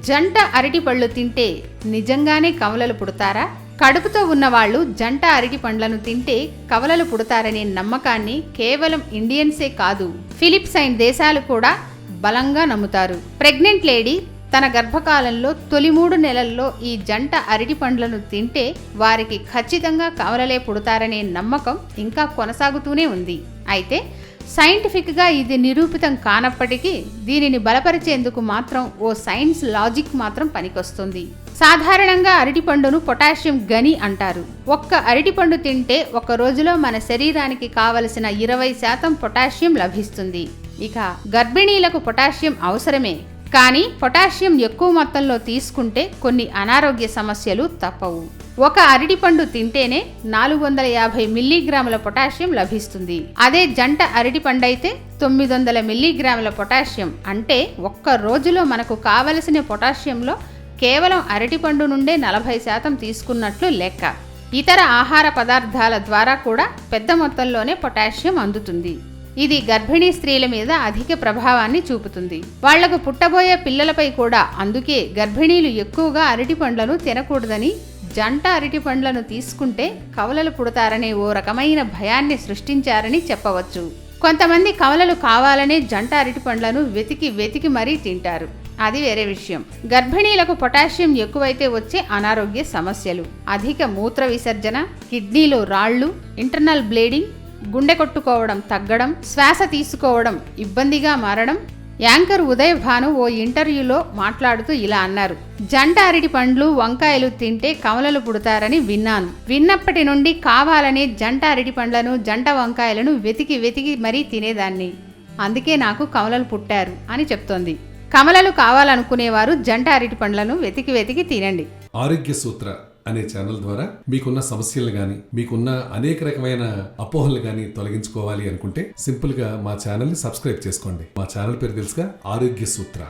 జంట అరటిపళ్ళు తింటే నిజంగానే కవలలు పుడతారా? కడుపుతో ఉన్నవాళ్లు జంట అరటి పండ్లను తింటే కవలలు పుడతారనే నమ్మకాన్ని కేవలం ఇండియన్సే కాదు, ఫిలిప్పైన్ దేశాలు కూడా బలంగా నమ్ముతారు. ప్రెగ్నెంట్ లేడీ తన గర్భకాలంలో తొలి 3 నెలల్లో ఈ జంట అరటి పండ్లను తింటే వారికి ఖచ్చితంగా కవలలే పుడతారనే నమ్మకం ఇంకా కొనసాగుతూనే ఉంది. అయితే సైంటిఫిక్గా ఇది నిరూపితం కానప్పటికీ దీనిని బలపరిచేందుకు మాత్రం ఓ సైన్స్ లాజిక్ మాత్రం పనికొస్తుంది. సాధారణంగా అరటిపండును పొటాషియం గని అంటారు. ఒక్క అరటిపండు తింటే ఒక రోజులో మన శరీరానికి కావలసిన 20% పొటాషియం లభిస్తుంది. ఇక గర్భిణీలకు పొటాషియం అవసరమే, కానీ పొటాషియం ఎక్కువ మొత్తంలో తీసుకుంటే కొన్ని అనారోగ్య సమస్యలు తప్పవు. ఒక అరటిపండు తింటేనే 450 మిల్లీగ్రాముల పొటాషియం లభిస్తుంది. అదే జంట అరటిపండు అయితే 900 మిల్లీగ్రాముల పొటాషియం. అంటే ఒక్క రోజులో మనకు కావలసిన పొటాషియంలో కేవలం అరటిపండు నుండే 40% తీసుకున్నట్లు లెక్క. ఇతర ఆహార పదార్థాల ద్వారా కూడా పెద్ద మొత్తంలోనే పొటాషియం అందుతుంది. ఇది గర్భిణీ స్త్రీల మీద అధిక ప్రభావాన్ని చూపుతుంది. వాళ్లకు పుట్టబోయే పిల్లలపై కూడా. అందుకే గర్భిణీలు ఎక్కువగా అరటి పండ్లను తినకూడదని, జంట అరటి పండ్లను తీసుకుంటే కవలలు పుడతారనే ఓ రకమైన భయాన్ని సృష్టించారని చెప్పవచ్చు. కొంతమంది కవలలు కావాలనే జంట అరటి పండ్లను వెతికి మరీ తింటారు. అది వేరే విషయం. గర్భిణీలకు పొటాషియం ఎక్కువైతే వచ్చే అనారోగ్య సమస్యలు: అధిక మూత్ర విసర్జన, కిడ్నీలో రాళ్లు, ఇంటర్నల్ బ్లీడింగ్, గుండె కొట్టుకోవడం తగ్గడం, శ్వాస తీసుకోవడం ఇబ్బందిగా మారడం. యాంకర్ ఉదయ్ భాను ఓ ఇంటర్వ్యూలో మాట్లాడుతూ ఇలా అన్నారు: జంట అరటి పండ్లు, వంకాయలు తింటే కవలలు పుడతారని విన్నాను. విన్నప్పటి నుండి కావాలనే జంట అరటి పండ్లను, జంట వంకాయలను వెతికి మరీ తినేదాన్ని. అందుకే నాకు కవలలు పుట్టారు అని చెప్తోంది. కవలలు కావాలనుకునేవారు జంట అరటి పండ్లను వెతికి తినండి. ఆరోగ్య సూత్ర అనే ఛానల్ ద్వారా మీకున్న సమస్యలు గాని, మీకున్న అనేక రకమైన అపోహలు గాని తొలగించుకోవాలి అనుకుంటే సింపుల్ గా మా ఛానల్ ని సబ్స్క్రైబ్ చేసుకోండి. మా ఛానల్ పేరు తెలుసుగా, ఆరోగ్య సూత్ర.